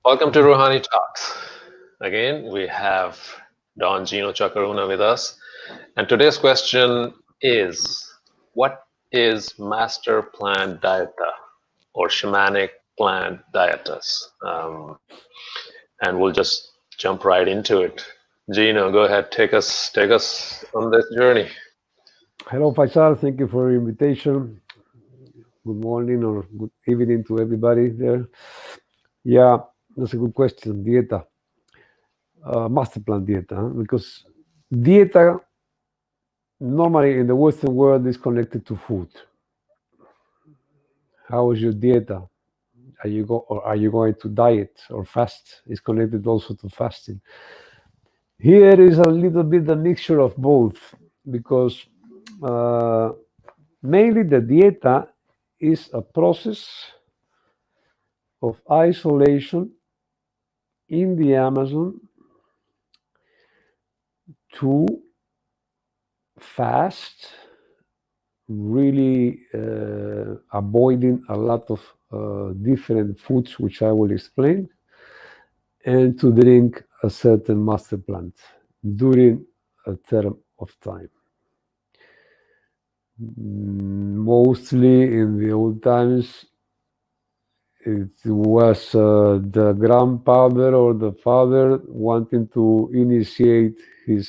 Welcome to Rouhani Talks. Again, we have Don Gino Chaka-Runa with us. And today's question is, what is master plant dieta or shamanic plant dietas? And we'll just jump right into it. Gino, go ahead, take us on this journey. Hello, Faisal. Thank you for your invitation. Good morning or good evening to everybody there. Yeah, that's a good question. Dieta, master plan dieta, huh? Because dieta normally in the Western world is connected to food. How is your dieta? Are you going to diet or fast? It's connected also to fasting. Here is a little bit a mixture of both because uh, mainly the dieta is a process of isolation in the Amazon to fast, really avoiding a lot of different foods, which I will explain, and to drink a certain master plant during a term of time. Mostly in the old times, it was the grandfather or the father wanting to initiate his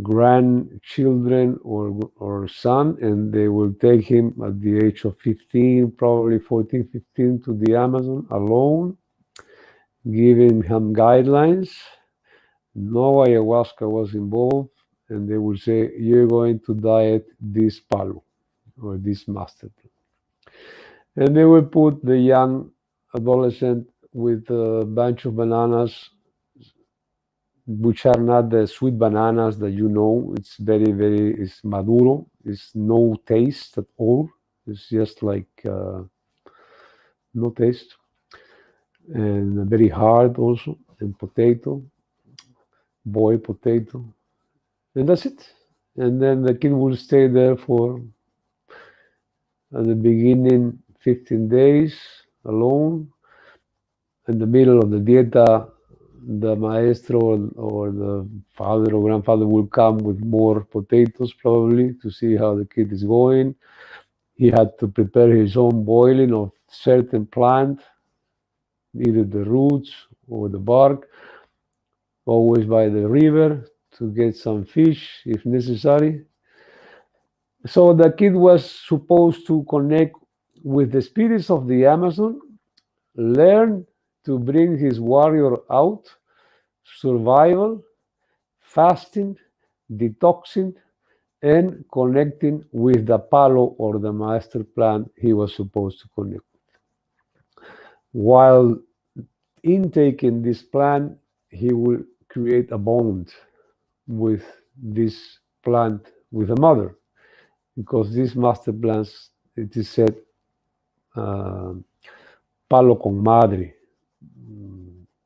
grandchildren or son, and they will take him at the age of 15, probably 14, 15, to the Amazon alone, giving him guidelines. No ayahuasca was involved, and they will say, you're going to diet this palo or this mustard. And they will put the young adolescent with a bunch of bananas, which are not the sweet bananas that you know. It's it's maduro. It's no taste at all. It's just like no taste. And very hard also. And potato, boiled potato. And that's it. And then the kid will stay there for, at the beginning, 15 days alone. In the middle of the dieta, the maestro or the father or grandfather will come with more potatoes probably to see how the kid is going. He had to prepare his own boiling of certain plant, either the roots or the bark, always by the river to get some fish if necessary. So the kid was supposed to connect with the spirits of the Amazon, learn to bring his warrior out, survival, fasting, detoxing, and connecting with the palo or the master plant he was supposed to connect. While intaking this plant, he will create a bond with this plant, with the mother, because these master plants, it is said, uh, palo con madre,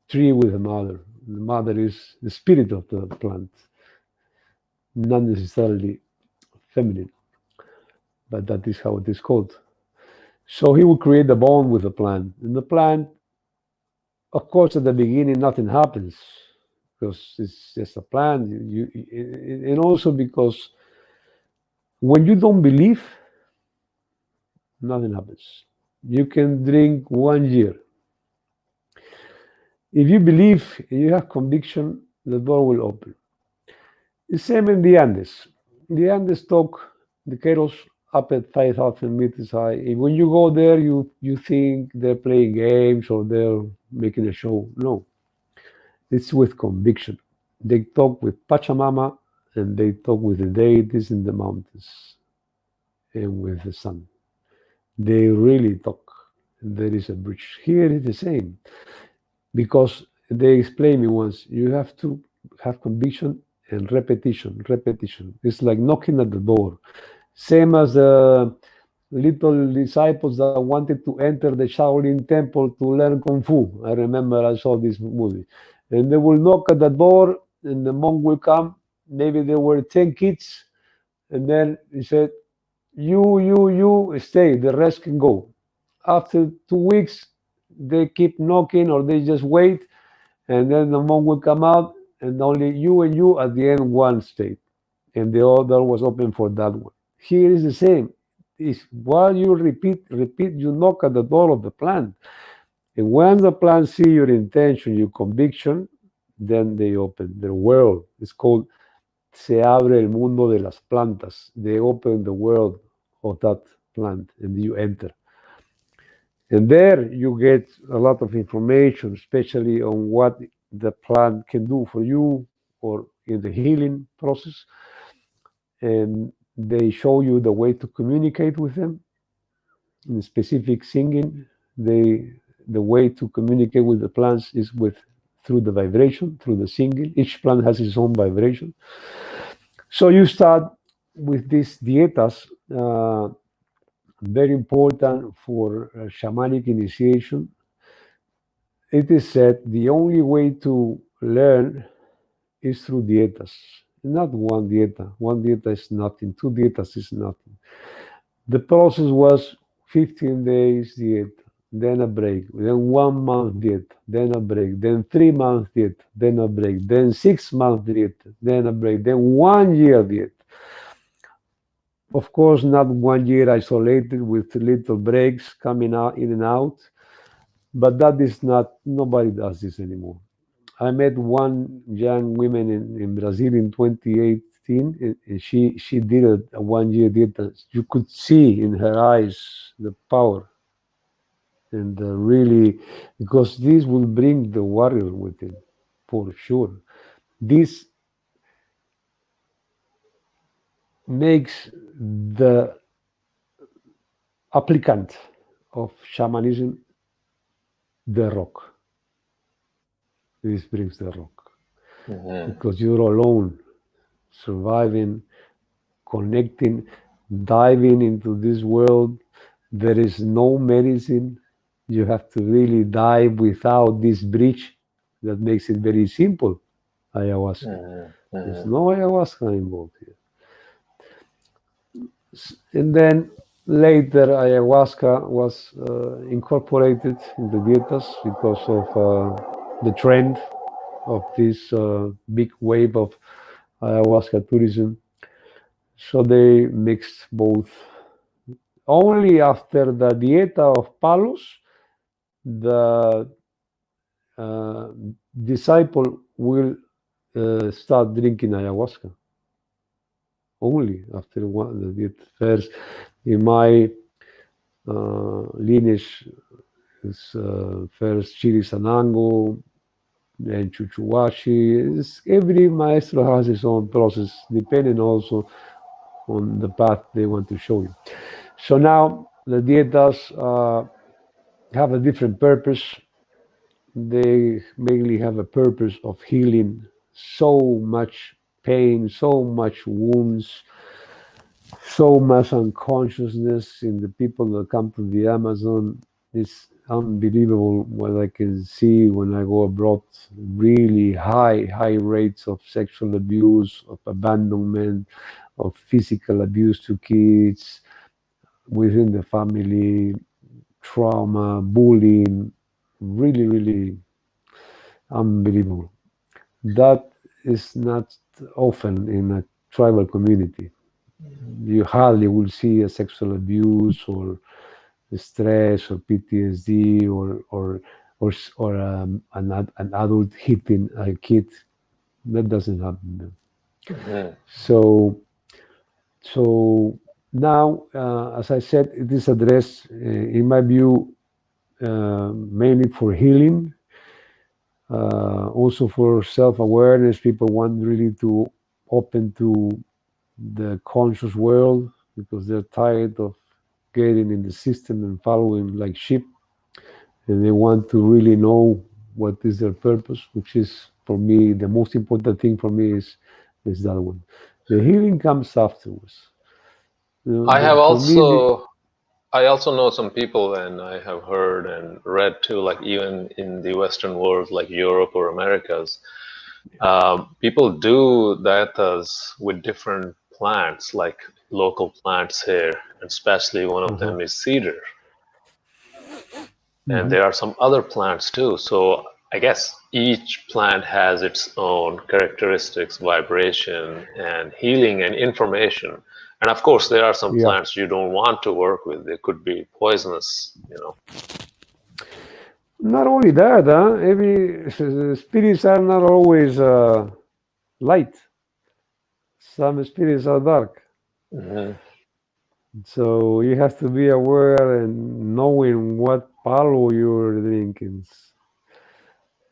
tree with the mother. The mother is the spirit of the plant, not necessarily feminine, but that is how it is called. So he will create the bond with the plant. And the plant, of course, at the beginning, nothing happens because it's just a plant. And also because when you don't believe, nothing happens. You can drink 1 year. If you believe and you have conviction, the door will open. The same in the Andes. The Andes talk the keros up at 5,000 meters high. And when you go there, you think they're playing games or they're making a show. No, it's with conviction. They talk with Pachamama and they talk with the deities in the mountains and with the sun. They really talk. There is a bridge. Here it's the same because they explained me once you have to have conviction and repetition, repetition. It's like knocking at the door. Same as the little disciples that wanted to enter the Shaolin temple to learn Kung Fu. I remember I saw this movie. And they will knock at the door, and the monk will come. Maybe there were 10 kids. And then he said, you stay, the rest can go. After 2 weeks, they keep knocking or they just wait, and then the monk will come out, and only you and you at the end one stayed, and the other was open for that one. Here is the same. Is while you repeat, you knock at the door of the plant. And once the plant see your intention, your conviction, then they open their world. It's called Se abre el mundo de las plantas. They open the world of that plant and you enter. And there you get a lot of information, especially on what the plant can do for you or in the healing process. And they show you the way to communicate with them. In specific singing, the way to communicate with the plants is with through the vibration, through the singing. Each plant has its own vibration. So you start with these dietas, very important for shamanic initiation. It is said the only way to learn is through dietas. Not one dieta. One dieta is nothing. Two dietas is nothing. The process was 15 days dieta, then a break, then 1 month dieta, then a break, then 3 months dieta, then a break, then 6 months dieta, then a break, then 1 year dieta. Of course, not 1 year isolated with little breaks coming out in and out, but that is not, nobody does this anymore. I met one young woman in Brazil in 2018, and she did a 1 year dieta. You could see in her eyes the power and really, because this will bring the warrior within, for sure. This makes the applicant of shamanism the rock. This brings the rock Hmm. because you're alone, surviving, connecting, diving into this world. There is no medicine. You have to really dive without this bridge that makes it very simple. Ayahuasca. Hmm. There's Hmm. no ayahuasca involved here. And then later, ayahuasca was incorporated in the dietas because of the trend of this big wave of ayahuasca tourism. So they mixed both. Only after the Dieta of Palos, the uh, disciple will start drinking ayahuasca. Only after one, the Dieta. First, in my lineage, is first Chirisanango, then Chuchuwashi. Every maestro has his own process, depending also on the path they want to show you. So now the dietas have a different purpose. They mainly have a purpose of healing so much pain, so much wounds, so much unconsciousness in the people that come to the Amazon. It's unbelievable what I can see when I go abroad. Really high rates of sexual abuse, of abandonment, of physical abuse to kids within the family, trauma, bullying. Really unbelievable. That is not often in a tribal community. You hardly will see a sexual abuse or stress or PTSD or an adult hitting a kid. That doesn't happen. Hmm. So so now, as I said, it is addressed, in my view, mainly for healing, also for self-awareness. People want really to open to the conscious world because they're tired of getting in the system and following like sheep, and they want to really know what is their purpose, which is for me the most important thing for me is that one. The healing comes afterwards. I have For me, also I also know some people, and I have heard and read too, like even in the Western world, like Europe or Americas, people do dietas with different plants, like local plants here, and especially one of uh-huh. them is cedar. and Mhm. there are some other plants too. So I guess each plant has its own characteristics, vibration, and healing and information. And of course, there are some Yeah. plants you don't want to work with. They could be poisonous, you know. Not only that, every spirits are not always light. Some spirits are dark. Hmm. So you have to be aware and knowing what palo you're drinking.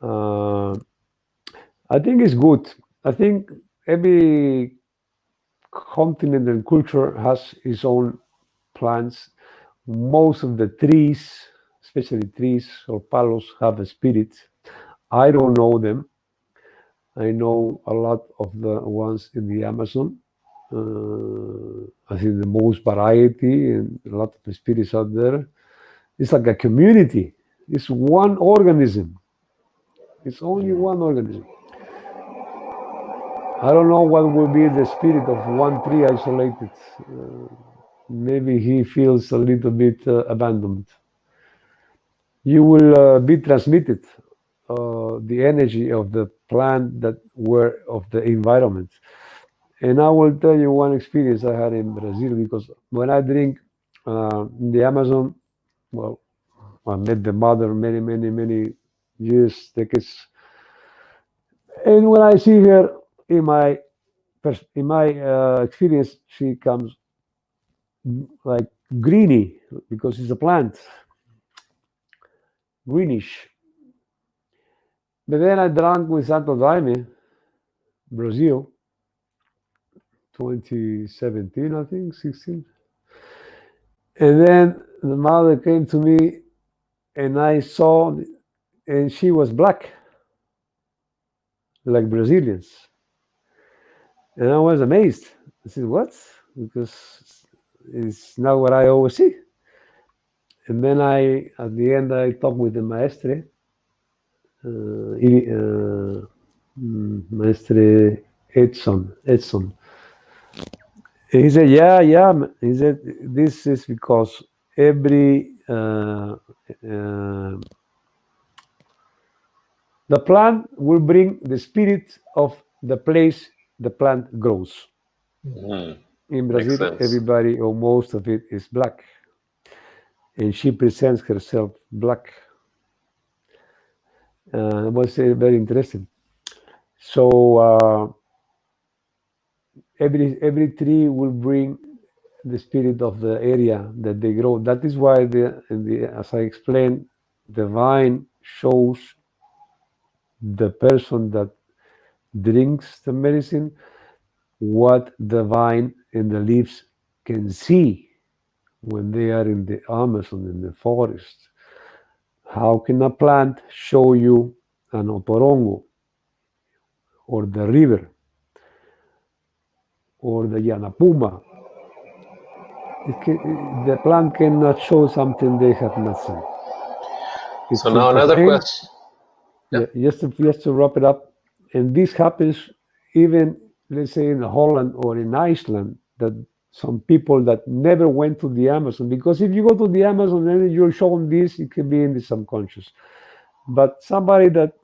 Uh, I think it's good. I think every continent and culture has its own plants. Most of the trees, especially trees or palos, have a spirit. I don't know them. I know a lot of the ones in the Amazon. I think the most variety and a lot of spirits out there. It's like a community. It's one organism. It's only one organism. I don't know what will be the spirit of one tree isolated. Uh, Maybe he feels a little bit abandoned. You will be transmitted the energy of the plant that were of the environment. And I will tell you one experience I had in Brazil because when I drink in the Amazon, well, I met the mother many years, decades, and when I see her in my experience, she comes like greeny because it's a plant, greenish. But then I drank with Santo Daime, Brazil, 2017, I think, 16. And then the mother came to me and I saw, and she was black, like Brazilians. And I was amazed. I said, what? Because it's not what I always see. And then at the end, I talked with the maestre, Maestre Edson. And he said, yeah. He said, this is because every, the plant will bring the spirit of the place the plant grows. Hmm. In Makes Brazil, sense. everybody or most of it is black, and she presents herself black. It was very interesting. So every tree will bring the spirit of the area that they grow. That is why as I explained, the vine shows the person that drinks the medicine what the vine and the leaves can see when they are in the Amazon, in the forest. How can a plant show you an otorongo or the river or the Yanapuma? The plant cannot show something they have not seen. So It's now impossible. another And question. Yeah. yeah, just to wrap it up, and this happens even, let's say, in Holland or in Iceland, that some people that never went to the Amazon, because if you go to the Amazon and you're shown this, it can be in the subconscious. But somebody that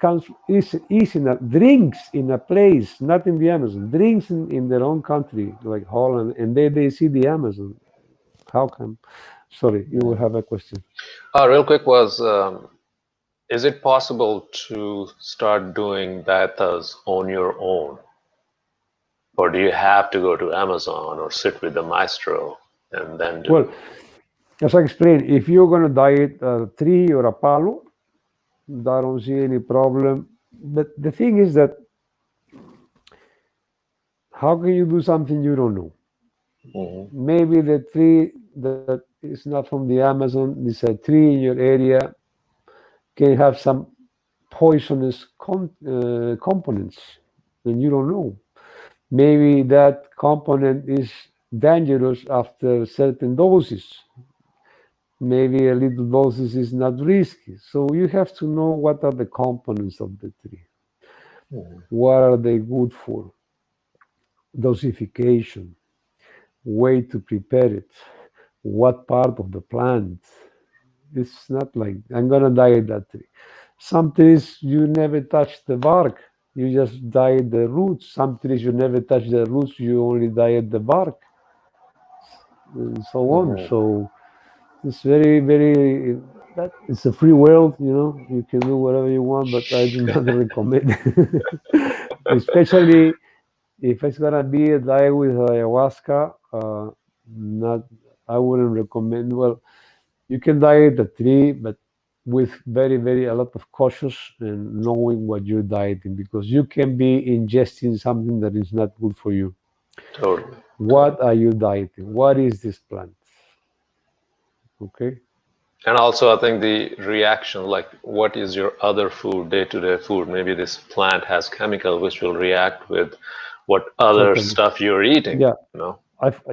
comes is in a drinks in a place, not in the Amazon, drinks in their own country, like Holland, and they see the Amazon. How come? Sorry, you will Mm. have a question. Real quick was, is it possible to start doing dietas on your own? Or do you have to go to Amazon or sit with the maestro and then do? Well, as I explained, if you're going to diet a tree or a palo, I don't see any problem. But the thing is that how can you do something you don't know? Hmm. Maybe the tree that is not from the Amazon, is a tree in your area, can have some poisonous components, and you don't know. Maybe that component is dangerous after certain doses. Maybe a little doses is not risky. So you have to know what are the components of the tree. Hmm. What are they good for? Dosification, way to prepare it, what part of the plant. It's not like I'm gonna diet that tree. Some trees you never touch the bark. You just diet the roots. Some trees you never touch the roots. You only diet the bark, and so on. Mhm. So it's very, very. That it's a free world. You can do whatever you want, but I do not recommend. Especially if it's gonna be a diet with ayahuasca. Not. I wouldn't recommend. Well, you can diet a tree, but with very, very a lot of cautious and knowing what you're dieting because you can be ingesting something that is not good for you. Totally. What are you dieting? What is this plant? Okay. And also, I think the reaction, like what is your other food, day-to-day food? Maybe this plant has chemical which will react with what other Totally. stuff you're eating, Yeah. you know?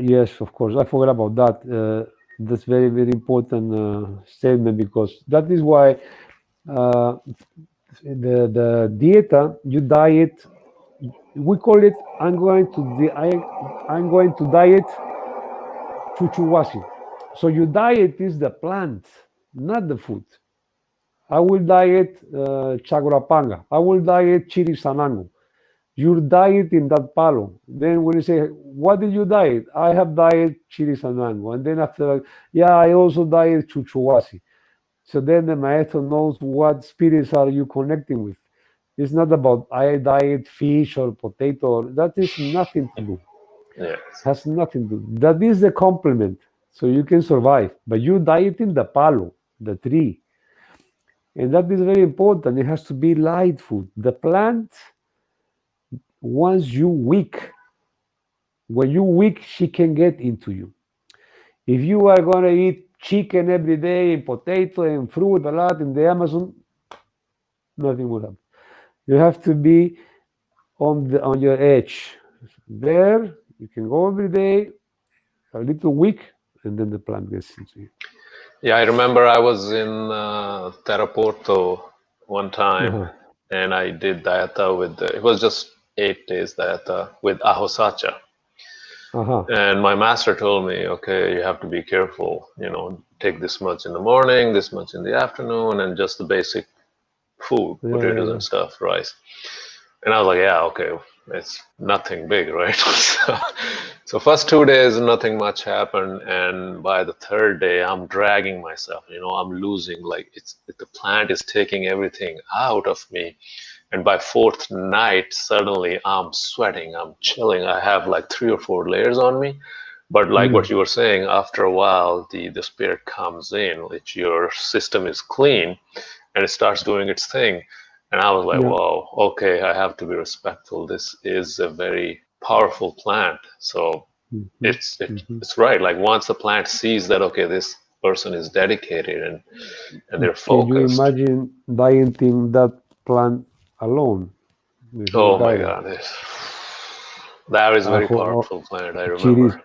Yes, of course. I forgot about that. That's very, very important statement because that is why uh, the dieta you diet. We call it. I'm going to diet chuchuwasi. So your diet is the plant, not the food. I will diet chagurapanga. I will diet chiri sanango. Your diet in that palo. Then when you say, what did you diet? I have diet chiri sanango. And then after, yeah, I also diet chuchuwasi. So then the maestro knows what spirits are you connecting with. It's not about I diet fish or potato. That is nothing to do. Yes. Has nothing to do. That is the complement. So you can survive. But you dieting the palo, the tree. And that is very important. It has to be light food. The plant, once you weak, when you weak, she can get into you. If you are going to eat chicken every day and potato and fruit a lot in the Amazon, nothing will happen. You have to be on your edge. There, you can go every day, a little weak, and then the plant gets into you. Yeah, I remember I was in Teraporto one time Uh-huh. and I did dieta with, it was just 8 days dieta with ahosacha. Uh-huh. And my master told me, okay, you have to be careful, take this much in the morning, this much in the afternoon, and just the basic food, Yeah, yeah, potatoes yeah. and stuff, rice. And I was like, yeah, okay, it's nothing big, right? So first 2 days, nothing much happened, and by the third day, I'm dragging myself. I'm losing. Like the plant is taking everything out of me. And by fourth night, suddenly I'm sweating, I'm chilling. I have like 3 or 4 layers on me. But like what Mm. you were saying, after a while, the spirit comes in, which your system is clean, and it starts doing its thing. And I was like, Yeah. whoa, okay, I have to be respectful. This is a very powerful plant. So Hmm. it's it, Hmm. it's right. Like once the plant sees that, okay, this person is dedicated and they're Can you focused. imagine dieting that plant alone with no Oh my guidance? God, that is a very Ajo, powerful plant. I chiri, remember.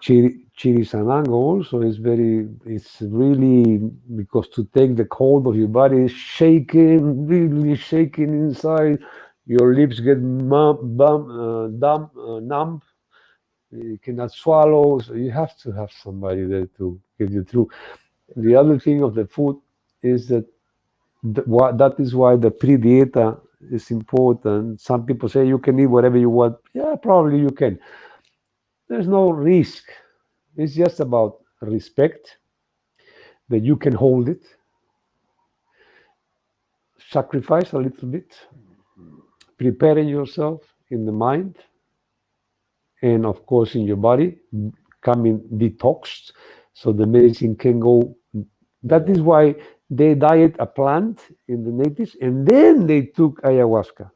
chiri sanango also is very, it's really, because to take the cold of your body is shaking, really shaking inside. Your lips get numb. You cannot swallow. So you have to have somebody there to get you through. The other thing of the food is that that is why the pre-dieta is important. Some people say you can eat whatever you want. Yeah, probably you can. There's no risk. It's just about respect that you can hold it, sacrifice a little bit, preparing yourself in the mind and, of course, in your body, coming detoxed so the medicine can go. That is Mhm. why they diet a plant in the natives and then they took ayahuasca.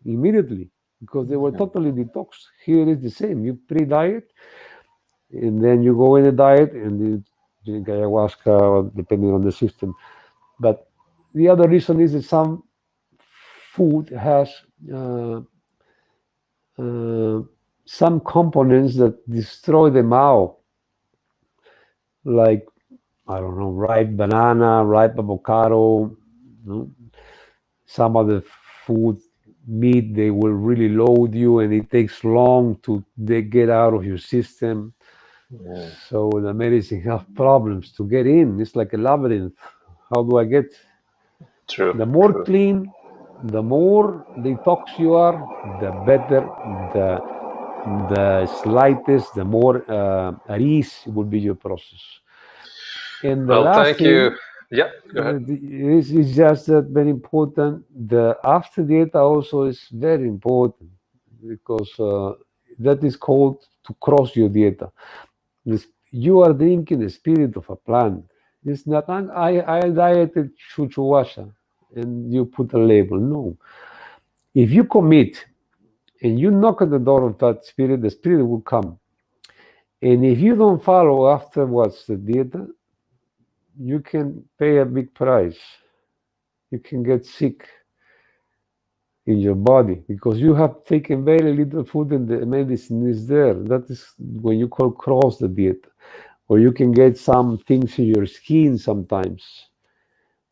Immediately because they were totally detoxed. Here is the same. You pre-diet and then you go in a diet and you drink ayahuasca depending on the system. But the other reason is that some food has uh, uh, some components that destroy the mouth, like I don't know, ripe banana, ripe avocado, some other food, meat, they will really load you and it takes long to they get out of your system. Mm, So the medicine have problems to get in. It's like a labyrinth. How do I get? true, The more true. clean, the more detox you are, the better the slightest, the more at ease will be your process. And the Well, last thank you. thing Yeah, go ahead. is just that very important. The after dieta also is very important because that is called to cross your dieta. You are drinking the spirit of a plant. It's not, I dieted chuchuasha and you put a label. No. If you commit and you knock at the door of that spirit, the spirit will come. And if you don't follow afterwards the dieta, you can pay a big price. You can get sick in your body because you have taken very little food and the medicine is there. That is when you call cross the dieta. Or you can get some things in your skin sometimes.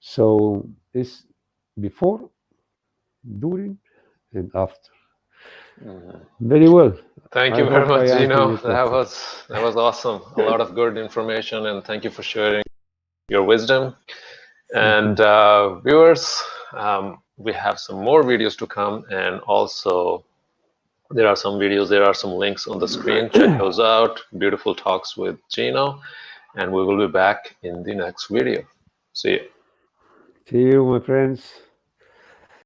So it's before, during, and after. Mhm. Very well. Thank I you very hope I much, answered Gino. your question. That was awesome. A lot of good information, and thank you for sharing your wisdom. And Mhm. viewers, we have some more videos to come, and also there are some videos, there are some links on the screen. Check those out. Beautiful talks with Gino, and we will be back in the next video. See you. See you, my friends.